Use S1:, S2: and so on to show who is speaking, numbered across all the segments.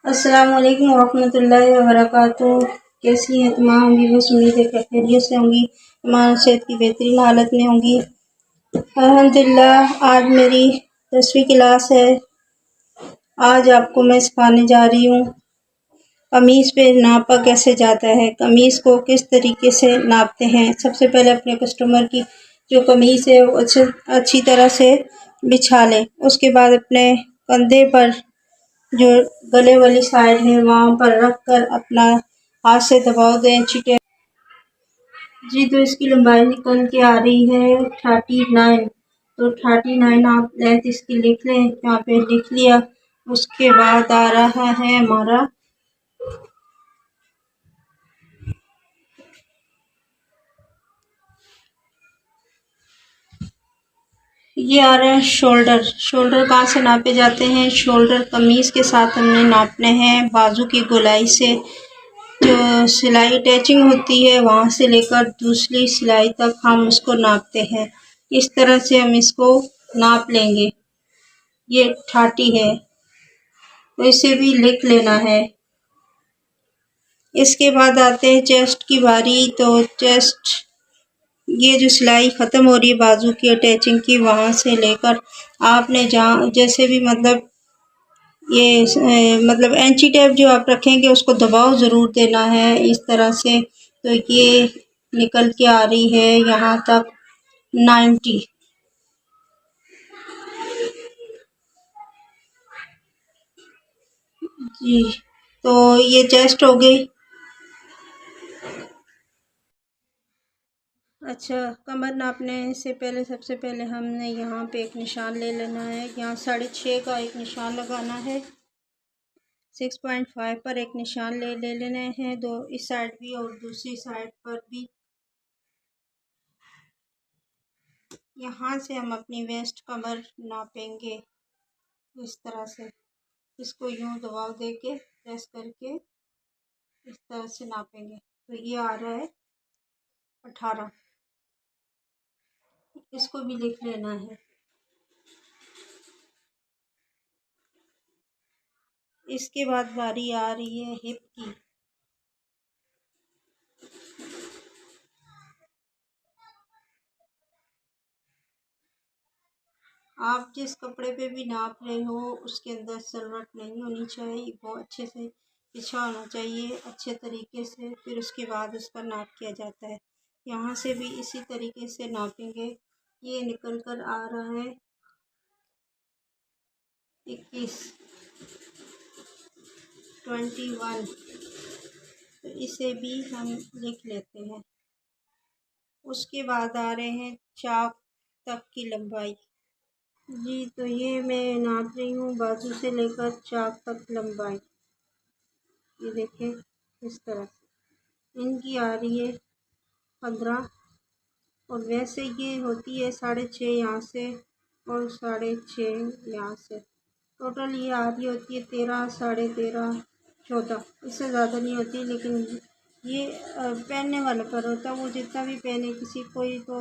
S1: अस्सलाम वालेकुम वरहमतुल्लाहि वबरकातुहू। कैसी हैं तमाम व्यूअर्स? उम्मीद है कि खैरियत से होंगी, तमाम सेहत की बेहतरीन हालत में होंगी। अल्हम्दुलिल्लाह। आज मेरी 10वीं क्लास है। आज आपको मैं सिखाने जा रही हूँ कमीज़ पे नापा कैसे जाता है, कमीज़ को किस तरीके से नापते हैं। सबसे पहले अपने कस्टमर की जो कमीज़ है वो अच्छी तरह से बिछा लें। उसके बाद अपने कंधे पर जो गले वाली साइड है वहाँ पर रख कर अपना हाथ से दबाव दें चिटे। जी तो इसकी लंबाई निकल के आ रही है 39। तो 39 आप लेंथ इसकी लिख लें, यहाँ पे लिख लिया। उसके बाद आ रहा है हमारा ये आ रहा है शोल्डर। शोल्डर कहाँ से नापे जाते हैं? शोल्डर कमीज़ के साथ हमने नापने हैं बाजू की गोलाई से। जो सिलाई अटैचिंग होती है वहाँ से लेकर दूसरी सिलाई तक हम उसको नापते हैं। इस तरह से हम इसको नाप लेंगे। ये 30 है तो इसे भी लिख लेना है। इसके बाद आते हैं चेस्ट की बारी। तो चेस्ट ये जो सिलाई ख़त्म हो रही है बाजू की अटैचिंग की, वहाँ से लेकर आपने जहाँ जैसे भी मतलब ये मतलब एंची टेप जो आप रखेंगे उसको दबाव ज़रूर देना है इस तरह से। तो ये निकल के आ रही है यहाँ तक 90। जी तो ये चेस्ट हो गई। अच्छा, कमर नापने से पहले सबसे पहले हमने यहाँ पे एक निशान ले लेना है। यहाँ 6.5 का एक निशान लगाना है। 6.5 पर एक निशान ले लेने हैं, दो इस साइड भी और दूसरी साइड पर भी। यहाँ से हम अपनी वेस्ट कमर नापेंगे इस तरह से। इसको यूं दबाव दे के प्रेस करके इस तरह से नापेंगे। तो ये आ रहा है 18। इसको भी लिख लेना है। इसके बाद बारी आ रही है हिप की। आप जिस कपड़े पे भी नाप रहे हो उसके अंदर सलवट नहीं होनी चाहिए, बहुत अच्छे से बिछा होना चाहिए अच्छे तरीके से, फिर उसके बाद उसका नाप किया जाता है। यहाँ से भी इसी तरीके से नापेंगे। ये निकल कर आ रहा है 21, 21। तो इसे भी हम लिख लेते हैं। उसके बाद आ रहे हैं चाक तक की लंबाई। जी तो ये मैं नाप रही हूँ बाजू से लेकर चाक तक लंबाई। ये देखें इस तरह से इनकी आ रही है 15। और वैसे ये होती है 6.5 यहाँ से और 6.5 यहाँ से। टोटल ये आ रही होती है 13, 13.5, 14। इससे ज़्यादा नहीं होती, लेकिन ये पहनने वाले पर होता है। वो जितना भी पहने, किसी कोई तो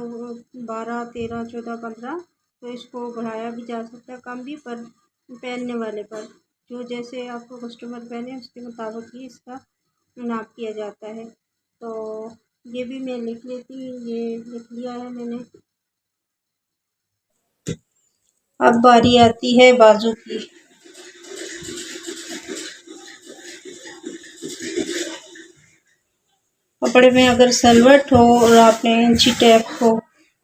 S1: 12, 13, 14, 15। तो इसको बढ़ाया भी जा सकता है, कम भी, पर पहनने वाले पर जो जैसे आपको कस्टमर पहने उसके मुताबिक ही इसका नाप किया जाता है। तो ये भी मैं लिख लेती हूँ, ये लिख लिया है मैंने। अब बारी आती है बाजू की। कपड़े में अगर सलवट हो और आपने इंची टेप को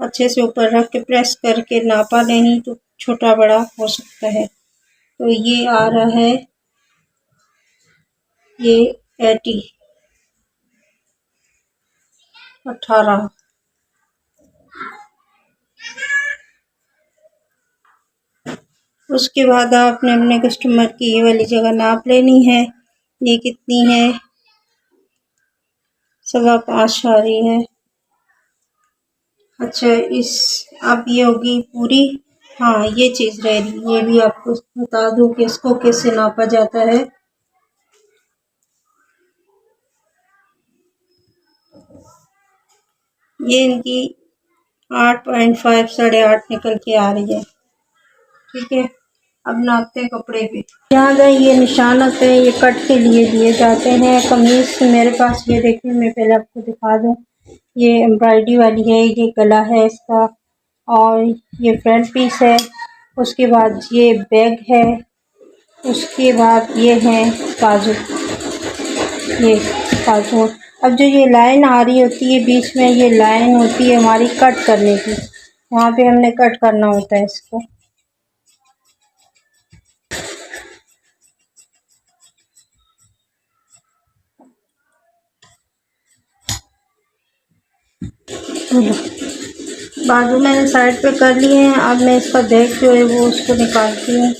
S1: अच्छे से ऊपर रख के प्रेस करके नापा नहीं तो छोटा बड़ा हो सकता है। तो ये आ रहा है ये 80, 18। उसके बाद आपने अपने कस्टमर की ये वाली जगह नाप लेनी है। ये कितनी है? 5.25 आ रही है। अच्छा, इस अब ये होगी पूरी। हाँ, ये चीज़ रह रही, ये भी आपको बता दूँ कि इसको कैसे नापा जाता है। ये इनकी 8.5, 8.5 निकल के आ रही है। ठीक है। अब नापते हैं कपड़े पे। यहाँ जो ये निशान होते हैं ये कट के लिए दिए जाते हैं। कमीज मेरे पास ये देखिए, मैं पहले आपको दिखा दूँ, ये एम्ब्रॉयडरी वाली है, ये गला है इसका और ये फ्रंट पीस है। उसके बाद ये बैग है, उसके बाद ये है बाजू, ये बाजू। अब जो ये लाइन आ रही होती है बीच में, ये लाइन होती है हमारी कट करने की, वहाँ पे हमने कट करना होता है इसको। बाजू मैंने साइड पे कर लिए हैं। अब मैं इसका बैग जो है वो उसको निकालती हूँ।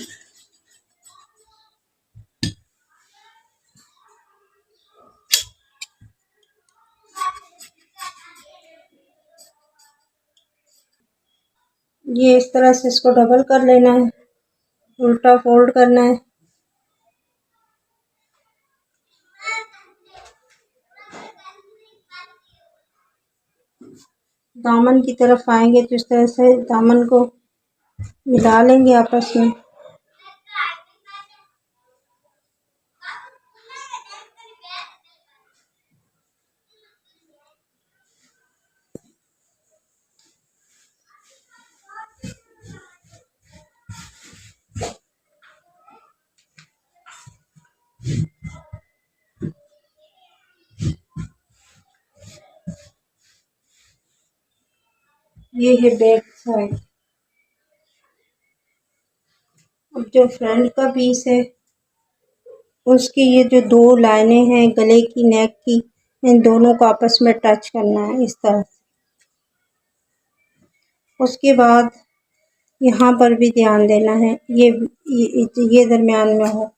S1: ये इस तरह से इसको डबल कर लेना है, उल्टा फोल्ड करना है। दामन की तरफ आएंगे तो इस तरह से दामन को मिला लेंगे आपस में। ये है बैक साइड। अब जो फ्रंट का पीस है उसकी ये जो दो लाइनें हैं गले की, नेक की, इन दोनों को आपस में टच करना है इस तरह से। उसके बाद यहाँ पर भी ध्यान देना है, ये दरमियान में हो।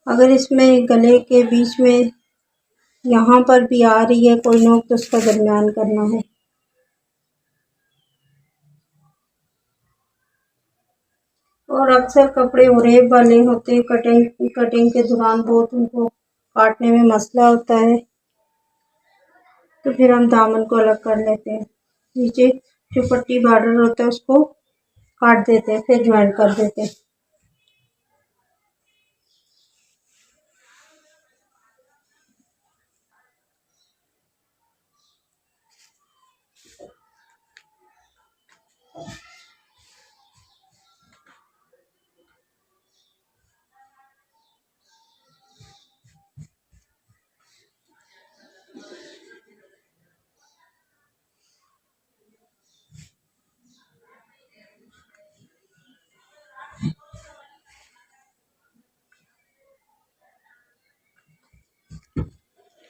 S1: अगर इसमें गले के बीच में यहाँ पर भी आ रही है कोई नोक तो उसका दरमियान करना है। और अक्सर कपड़े उरेब वाले होते हैं, कटिंग के दौरान बहुत उनको काटने में मसला होता है, तो फिर हम दामन को अलग कर लेते हैं। नीचे जो पट्टी बॉर्डर होता है उसको काट देते हैं, फिर ज्वाइन कर देते हैं।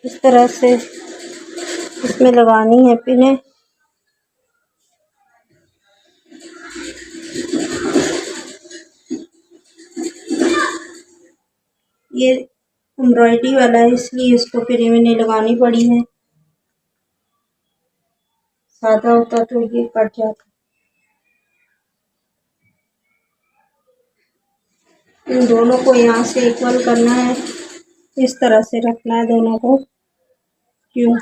S1: इस तरह से इसमें लगानी है पिने। ये एम्ब्रॉयडरी वाला है इसलिए इसको पिने में नहीं लगानी पड़ी है, सादा होता तो ये कट जाता। इन दोनों को यहाँ से इक्वल करना है, इस तरह से रखना है दोनों को। क्यों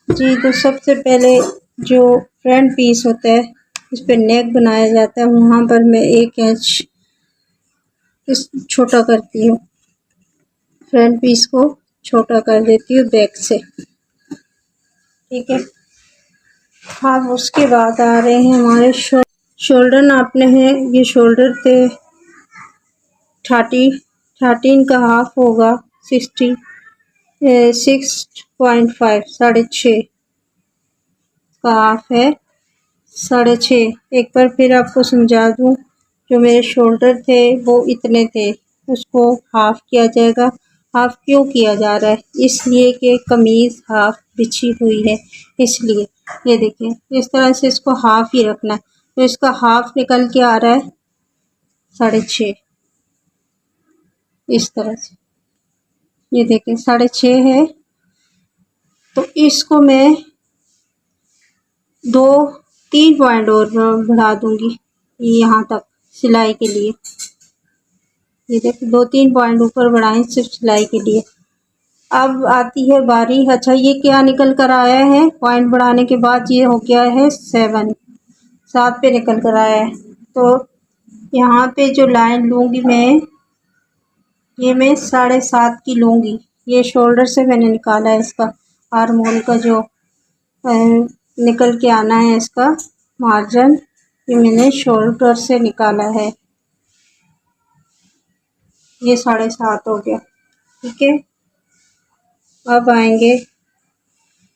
S1: जी, तो सबसे पहले जो फ्रंट पीस होता है इस पे नेक बनाया जाता है, वहाँ पर मैं 1 इंच इस छोटा करती हूँ, फ्रंट पीस को छोटा कर देती हूँ बैक से, ठीक है। अब उसके बाद आ रहे हैं हमारे शोल्डर नापने हैं। ये शोल्डर थे 13 का हाफ होगा 6.5, 6.5 का हाफ है 6.5। एक बार फिर आपको समझा दूँ, जो मेरे शोल्डर थे वो इतने थे, उसको हाफ किया जाएगा। हाफ क्यों किया जा रहा है? इसलिए कि कमीज़ हाफ बिछी हुई है, इसलिए। ये देखिए इस तरह से इसको हाफ ही रखना है, तो इसका हाफ निकल के आ रहा है 6.5, इस तरह से। ये देखिए 6.5 है, तो इसको मैं 2-3 पॉइंट और बढ़ा दूंगी यहाँ तक सिलाई के लिए। ये देखिए 2-3 पॉइंट ऊपर बढ़ाएं सिर्फ सिलाई के लिए। अब आती है बारी, अच्छा ये क्या निकल कर आया है, पॉइंट बढ़ाने के बाद ये हो गया है 7 पे निकल कर आया है। तो यहाँ पे जो लाइन लूँगी मैं, ये मैं 7.5 की लूँगी। ये शोल्डर से मैंने निकाला है, इसका आर्म होल का जो निकल के आना है इसका मार्जिन, ये मैंने शोल्डर से निकाला है। ये 7.5 हो गया, ठीक है। अब आएंगे,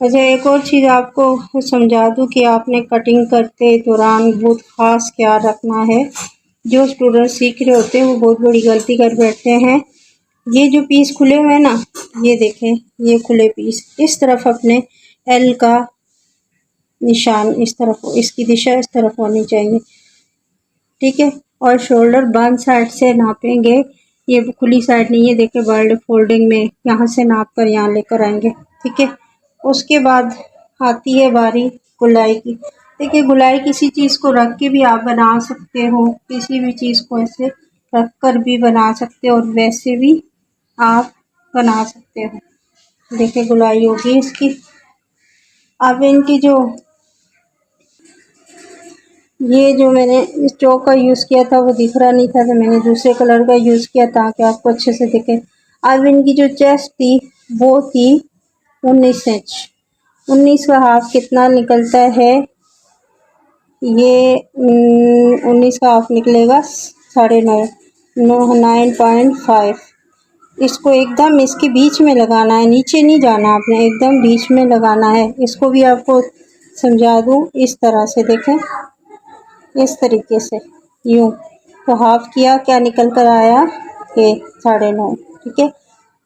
S1: अच्छा एक और चीज़ आपको समझा दूं कि आपने कटिंग करते दौरान बहुत ख़ास ख्याल रखना है। जो स्टूडेंट सीख रहे होते हैं वो बहुत बड़ी गलती कर बैठते हैं। ये जो पीस खुले हुए हैं ना, ये देखें, ये खुले पीस इस तरफ अपने एल का निशान इस तरफ, इसकी दिशा इस तरफ होनी चाहिए, ठीक है। और शोल्डर बंद साइड से नापेंगे, ये खुली साइड नहीं है, देखिए वर्ल्ड फोल्डिंग में यहाँ से नाप कर यहाँ लेकर आएंगे, ठीक है। उसके बाद आती है बारी गुलाई की। देखिए गुलाई किसी चीज़ को रख के भी आप बना सकते हो, किसी भी चीज़ को ऐसे रख कर भी बना सकते हो और वैसे भी आप बना सकते हो। देखिए गुलाई होगी इसकी। अब इनकी जो ये जो मैंने इस चौक का यूज़ किया था वो दिख रहा नहीं था, तो मैंने दूसरे कलर का यूज़ किया ताकि आपको अच्छे से दिखे। अब इनकी जो चेस्ट थी वो थी 19 इंच। 19 का हाफ कितना निकलता है, ये 19 का हाफ निकलेगा 9.5, 9.5। इसको एकदम इसके बीच में लगाना है, नीचे नहीं जाना आपने, एकदम बीच में लगाना है। इसको भी आपको समझा दूँ, इस तरह से देखें, इस तरीके से यूँ। तो हाफ किया, क्या निकल कर आया, ये 9.5, ठीक है,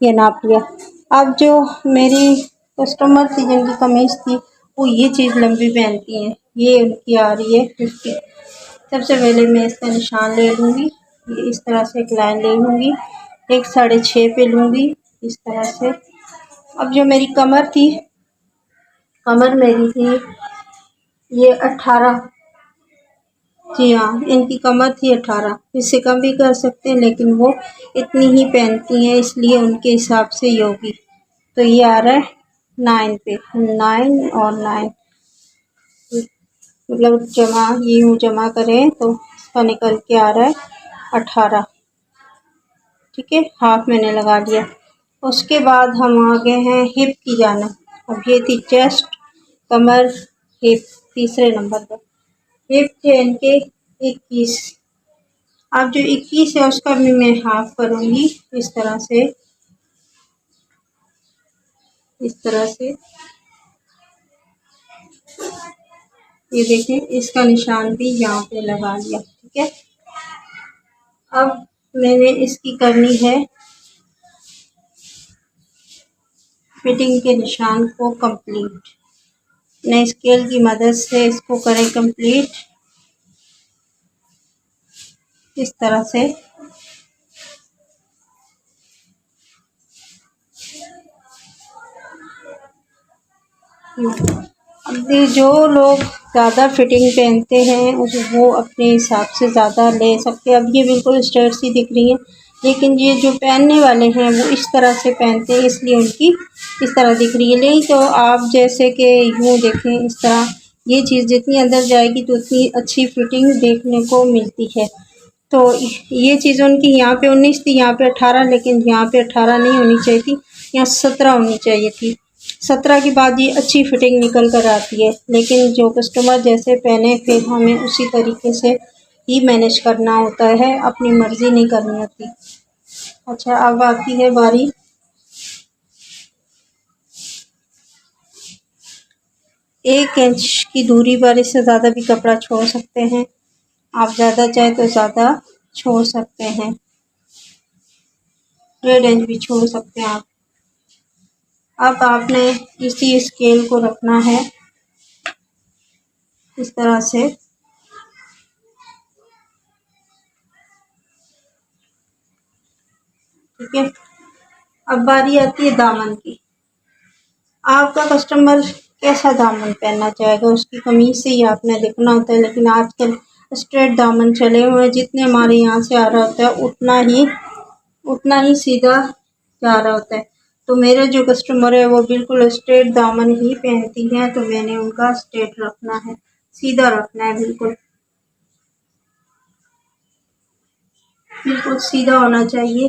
S1: ये नाप लिया। अब जो मेरी कस्टमर थी जिनकी कमीज़ थी वो ये चीज़ लंबी पहनती हैं, ये उनकी आ रही है 50। सबसे पहले मैं इसका निशान ले लूँगी, ये इस तरह से एक लाइन ले लूँगी, एक 6.5 पे लूँगी इस तरह से। अब जो मेरी कमर थी, कमर मेरी थी ये 18, जी हाँ, इनकी कमर थी 18, इससे कम भी कर सकते हैं लेकिन वो इतनी ही पहनती हैं इसलिए उनके हिसाब से ये होगी। तो ये आ रहा है 9 पे, 9 और 9, मतलब जमा, ये यूँ जमा करें तो इसका निकल के आ रहा है 18, ठीक है। हाफ मैंने लगा लिया। उसके बाद हम आ गए हैं हिप की जाना। अब ये थी चेस्ट, कमर, हिप, तीसरे नंबर पर। हिप थे इनके 21। अब जो 21 है उसका भी मैं हाफ करूँगी इस तरह से, इस तरह से, ये देखें, इसका निशान भी यहाँ पे लगा लिया, ठीक है। अब मैंने इसकी करनी है फिटिंग के निशान को कंप्लीट। नए स्केल की मदद से इसको करें कंप्लीट इस तरह से। अब जो लोग ज़्यादा फिटिंग पहनते हैं वो अपने हिसाब से ज़्यादा ले सकते हैं। अब ये बिल्कुल स्ट्रेट सी दिख रही है, लेकिन ये जो पहनने वाले हैं वो इस तरह से पहनते हैं इसलिए उनकी इस तरह दिख रही है। नहीं तो आप जैसे कि यूँ देखें इस तरह, ये चीज़ जितनी अंदर जाएगी तो उतनी अच्छी फिटिंग देखने को मिलती है। तो ये चीज़ उनकी यहाँ पे 19 थी, यहाँ पे 18, लेकिन यहाँ पे 18 नहीं होनी चाहिए थी, यहाँ 17 होनी चाहिए थी। 17 के बाद ये अच्छी फिटिंग निकल कर आती है, लेकिन जो कस्टमर जैसे पहने फिर हमें उसी तरीके से ही मैनेज करना होता है, अपनी मर्ज़ी नहीं करनी होती। अच्छा अब आती है बारी 1 इंच की दूरी पर, इससे ज़्यादा भी कपड़ा छोड़ सकते हैं आप, ज़्यादा चाहे तो ज़्यादा छोड़ सकते हैं, 1.5 इंच भी छोड़ सकते हैं आप। अब आपने इसी स्केल को रखना है इस तरह से, ठीक है। अब बारी आती है दामन की। आपका कस्टमर कैसा दामन पहनना चाहेगा उसकी कमीज से ही आपने देखना होता है, लेकिन आजकल स्ट्रेट दामन चले हुए हैं, जितने हमारे यहाँ से आ रहा होता है उतना ही सीधा जा रहा होता है। तो मेरे जो कस्टमर है वो बिल्कुल स्ट्रेट दामन ही पहनती हैं, तो मैंने उनका स्ट्रेट रखना है, सीधा रखना है, बिल्कुल बिल्कुल सीधा होना चाहिए,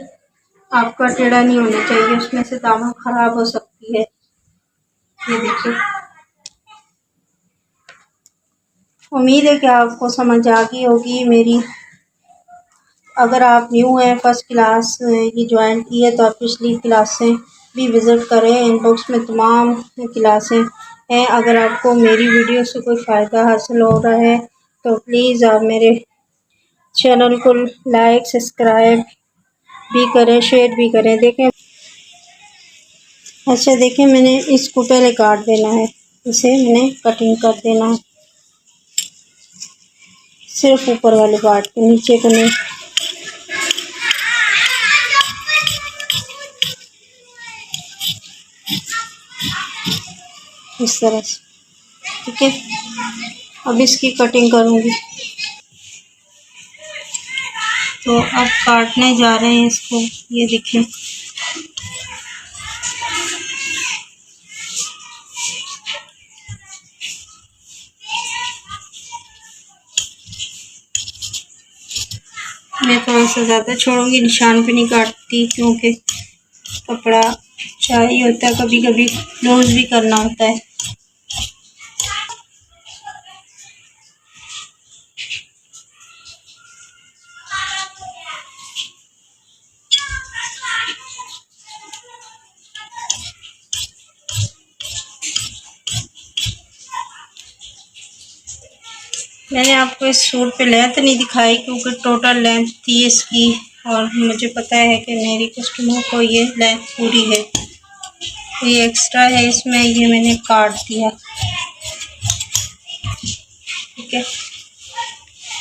S1: आपका टेढ़ा नहीं होना चाहिए, उसमें से दामन खराब हो सकती है। ये देखिए, उम्मीद है कि आपको समझ आ गई होगी मेरी। अगर आप न्यू हैं, फर्स्ट क्लास ये ज्वाइन की है, तो आप पिछली क्लासें भी विज़िट करें, इनबॉक्स में तमाम क्लासें हैं। अगर आपको मेरी वीडियो से कोई फ़ायदा हासिल हो रहा है तो प्लीज़ आप मेरे चैनल को लाइक सब्सक्राइब भी करें, शेयर भी करें। देखें, अच्छा देखें, मैंने इसको पहले काट देना है, इसे मैंने कटिंग कर देना है, सिर्फ ऊपर वाले पार्ट को, नीचे को नहीं। इस तरह से, ठीक है। अब इसकी कटिंग करूँगी, तो अब काटने जा रहे हैं इसको। ये देखिए, मैं थोड़ा सा ज़्यादा छोड़ूंगी, निशान पे नहीं काटती, क्योंकि कपड़ा चाहिए होता है, कभी कभी लूज भी करना होता है। मैंने आपको इस सूट पे लेंथ नहीं दिखाई, क्योंकि टोटल लेंथ थी इसकी, और मुझे पता है कि मेरी कस्टमर को ये लेंथ पूरी है, तो ये एक्स्ट्रा है इसमें, ये मैंने काट दिया, ठीक है।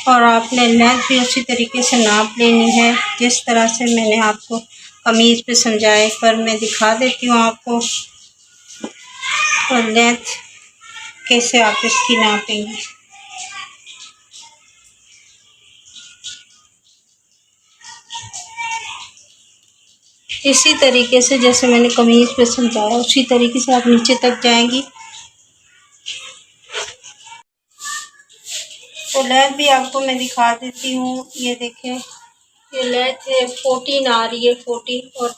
S1: और आपने लेंथ भी उसी तरीके से नाप लेनी है जिस तरह से मैंने आपको कमीज़ पे समझाया। एक बार मैं दिखा देती हूँ आपको, और लेंथ कैसे आप इसकी नापेंगे। इसी तरीके से जैसे मैंने कमीज़ पे समझाया, उसी तरीके से आप नीचे तक जाएंगी। तो लेंथ भी आपको मैं दिखा देती हूँ, ये देखें, ये लेंथ है 14 आ रही है, 14 और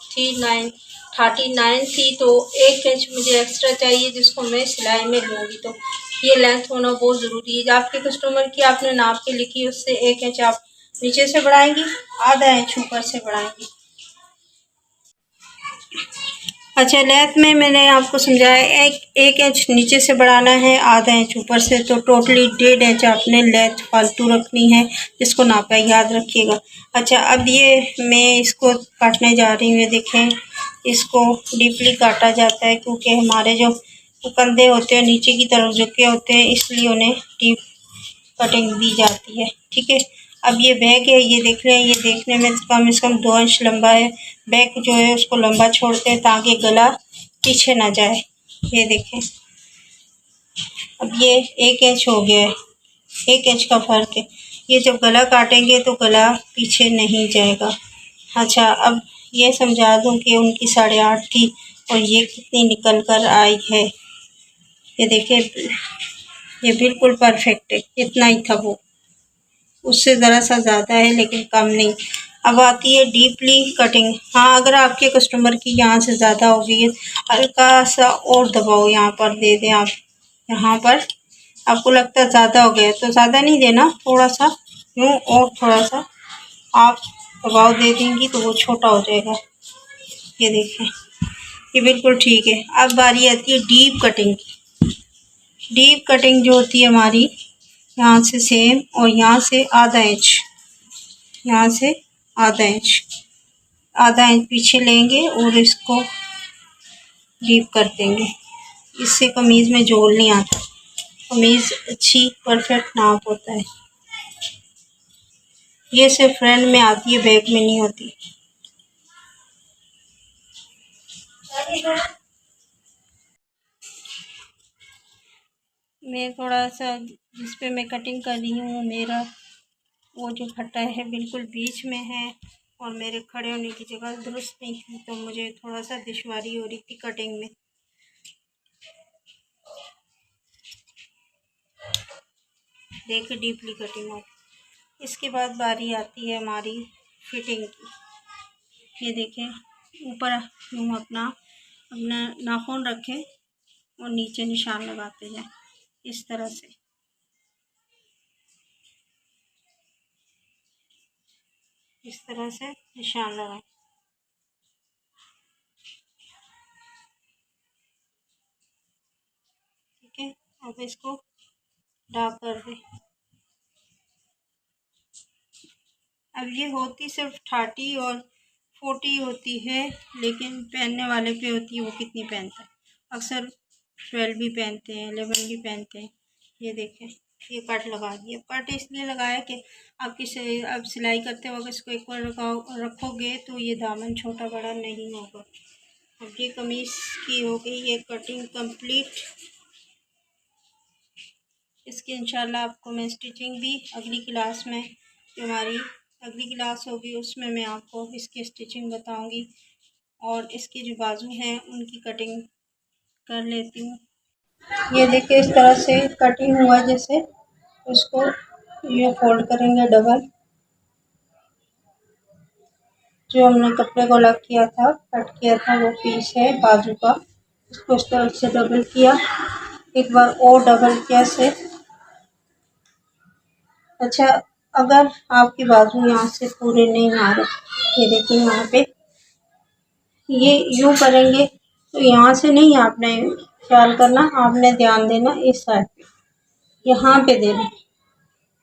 S1: 39 थी, तो 1 इंच मुझे एक्स्ट्रा चाहिए, जिसको मैं सिलाई में लूँगी। तो ये लेंथ होना बहुत ज़रूरी है। आपके कस्टमर की आपने नाप के लिखी, उससे 1 इंच आप नीचे से बढ़ाएंगी, आधा इंच ऊपर से बढ़ाएंगी। अच्छा, लेंथ में मैंने आपको समझाया, एक इंच नीचे से बढ़ाना है, आधा इंच ऊपर से, तो टोटली 1.5 इंच आपने लेंथ फालतू रखनी है, जिसको नापा है, याद रखिएगा। अच्छा, अब ये मैं इसको काटने जा रही हूँ। देखें, इसको डीपली काटा जाता है, क्योंकि हमारे जो कंधे होते हैं नीचे की तरफ झुके होते हैं, इसलिए उन्हें डीप कटिंग दी जाती है, ठीक है। अब ये बैक है, ये देख रहे हैं, ये देखने में कम से कम 2 इंच लंबा है। बैक जो है उसको लंबा छोड़ते हैं ताकि गला पीछे ना जाए। ये देखें, अब ये 1 इंच हो गया है, 1 इंच का फ़र्क है। ये जब गला काटेंगे तो गला पीछे नहीं जाएगा। अच्छा, अब ये समझा दूं कि उनकी 8.5 थी और ये कितनी निकल कर आई है। ये देखिए, ये बिल्कुल परफेक्ट है, इतना ही था वो, उससे ज़रा सा ज़्यादा है लेकिन कम नहीं। अब आती है डीपली कटिंग। हाँ, अगर आपके कस्टमर की यहाँ से ज़्यादा हो गई है, हल्का सा और दबाव यहाँ पर दे दें आप, यहाँ पर आपको लगता है ज़्यादा हो गया, तो ज़्यादा नहीं देना, थोड़ा सा यूँ और थोड़ा सा आप दबाव दे देंगी तो वो छोटा हो जाएगा। ये देखें, ये बिल्कुल ठीक है। अब बारी आती है डीप कटिंग की। डीप कटिंग जो होती है हमारी, यहाँ से सेम और यहाँ से आधा इंच, यहाँ से आधा इंच पीछे लेंगे और इसको डीप कर देंगे। इससे कमीज़ में जोड़ नहीं आता, कमीज़ अच्छी परफेक्ट नाप होता है। ये सिर्फ फ्रंट में आती है, बैक में नहीं होती। मैं थोड़ा सा जिस पे मैं कटिंग कर रही हूँ, मेरा वो जो फटा है बिल्कुल बीच में है, और मेरे खड़े होने की जगह दुरुस्त नहीं थी, तो मुझे थोड़ा सा दुश्वारी हो रही थी कटिंग में। देखिए डीपली कटिंग हो। इसके बाद बारी आती है हमारी फिटिंग की। ये देखें, ऊपर हम अपना नाखून रखें और नीचे निशान लगाते जाएं इस तरह से। इस तरह से निशान लगाएं। ठीक है, अब इसको डार्क कर दें। अब ये होती सिर्फ 30 और 40 होती है, लेकिन पहनने वाले पे होती है वो कितनी पहनता है। अक्सर 12 भी पहनते हैं, 11 भी पहनते हैं। ये देखें, ये कट लगा दिया। कट इसलिए लगाया कि अब सिलाई करते वक्त इसको एक बार रखोगे तो ये दामन छोटा बड़ा नहीं होगा। अब ये कमीज़ की हो गई ये कटिंग कंप्लीट। इसकी इंशाल्लाह आपको मैं स्टिचिंग भी अगली क्लास में, जो हमारी अगली क्लास होगी उसमें मैं आपको इसकी स्टिचिंग बताऊंगी। और इसके जो बाजू हैं उनकी कटिंग कर लेती हूँ। ये देखिए इस तरह से कटिंग हुआ, जैसे उसको ये फोल्ड करेंगे डबल। जो हमने कपड़े को अलग किया था, कट किया था, वो पीस है बाजू का, इसको इस तरह से डबल किया, एक बार और डबल किया से। अच्छा, अगर आपकी बाजू यहाँ से पूरे नहीं आ रहे, ये देखिए यहाँ पे ये यूँ करेंगे तो यहाँ से नहीं आपने ख्याल करना, आपने ध्यान देना इस साइड पे, यहाँ पे देना,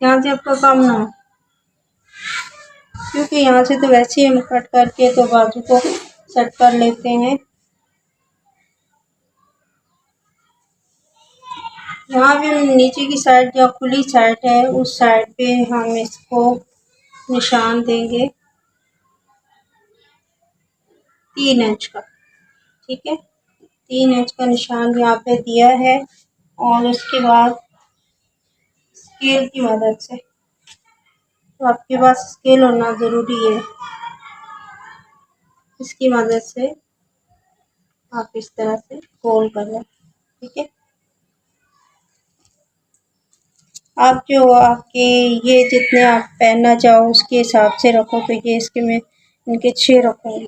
S1: यहाँ से आपका काम ना हो, क्योंकि यहाँ से तो वैसे ही हम कट करके तो बाजू को सेट कर लेते हैं। यहाँ पे हम नीचे की साइड जो खुली साइड है उस साइड पे हम इसको निशान देंगे 3 इंच का। ठीक है, 3 इंच का निशान यहाँ पे दिया है। और उसके बाद स्केल की मदद से, तो आपके पास स्केल होना ज़रूरी है, इसकी मदद से आप इस तरह से गोल कर लें। ठीक है, आप जो आपके ये जितने आप पहनना चाहो उसके हिसाब से रखो। तो ये इसके मैं इनके 6 रखूँगी,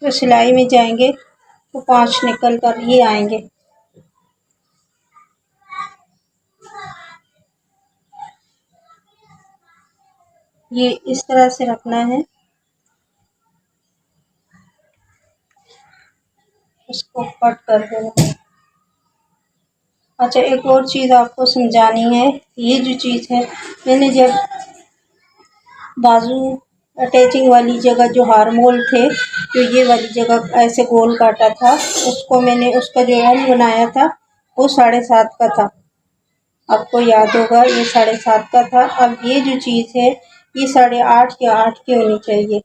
S1: तो सिलाई में जाएंगे तो 5 निकल कर ये आएंगे। ये इस तरह से रखना है, इसको कट कर देना। अच्छा, एक और चीज़ आपको समझानी है। ये जो चीज़ है, मैंने जब बाजू अटैचिंग वाली जगह जो हार्म होल थे, तो ये वाली जगह ऐसे गोल काटा था, उसको मैंने उसका जो एंड बनाया था वो 7.5 का था। आपको याद होगा ये 7.5 का था। अब ये जो चीज़ है ये 8.5 या 8 की होनी चाहिए।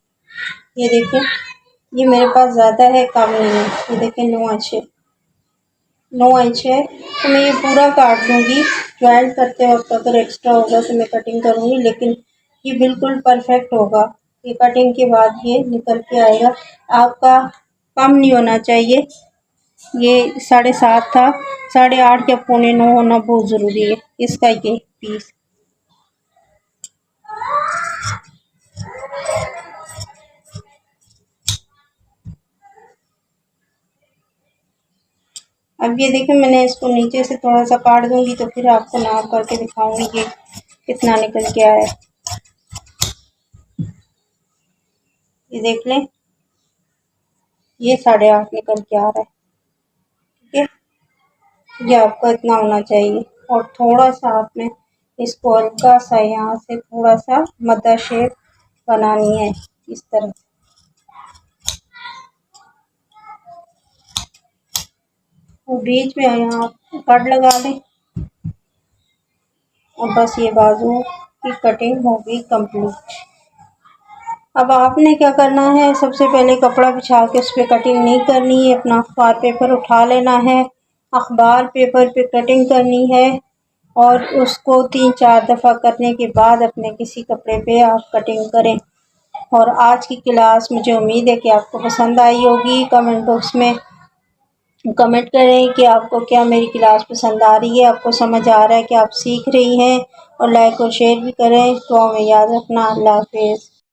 S1: ये देखें, ये मेरे पास ज़्यादा है, कम नहीं है। ये देखें 9 इंच है, 9 इंच है। तो मैं ये पूरा काट दूँगी। ज्वाइंट करते वक्त अगर एक्स्ट्रा होगा तो मैं कटिंग करूँगी, लेकिन ये बिल्कुल परफेक्ट होगा। ये कटिंग के बाद ये निकल के आएगा। आपका कम नहीं होना चाहिए। ये 7.5 था, 8.5 या 8.25 होना बहुत ज़रूरी है इसका ये पीस। अब ये देखिए, मैंने इसको नीचे से थोड़ा सा काट दूंगी तो फिर आपको नाप करके दिखाऊंगी कि कितना निकल के आया। ये देख लें, ये 8.5 निकल के आ रहा है। ठीक है, ये आपको इतना होना चाहिए। और थोड़ा सा आपने इसको हल्का सा यहाँ से थोड़ा सा मद्दा शेप बनानी है इस तरह। और बीच में यहाँ कट लगा दें और बस ये बाजू की कटिंग होगी कंप्लीट। अब आपने क्या करना है, सबसे पहले कपड़ा बिछा के उस पर कटिंग नहीं करनी है, अपना अखबार पेपर उठा लेना है, अखबार पेपर पे कटिंग करनी है। और उसको 3-4 दफ़ा करने के बाद अपने किसी कपड़े पे आप कटिंग करें। और आज की क्लास मुझे उम्मीद है कि आपको पसंद आई होगी। कमेंट बॉक्स में कमेंट करें कि आपको क्या मेरी क्लास पसंद आ रही है, आपको समझ आ रहा है कि आप सीख रही हैं, और लाइक और शेयर भी करें। तो हमें याद रखना। अल्लाह हाफ़िज़।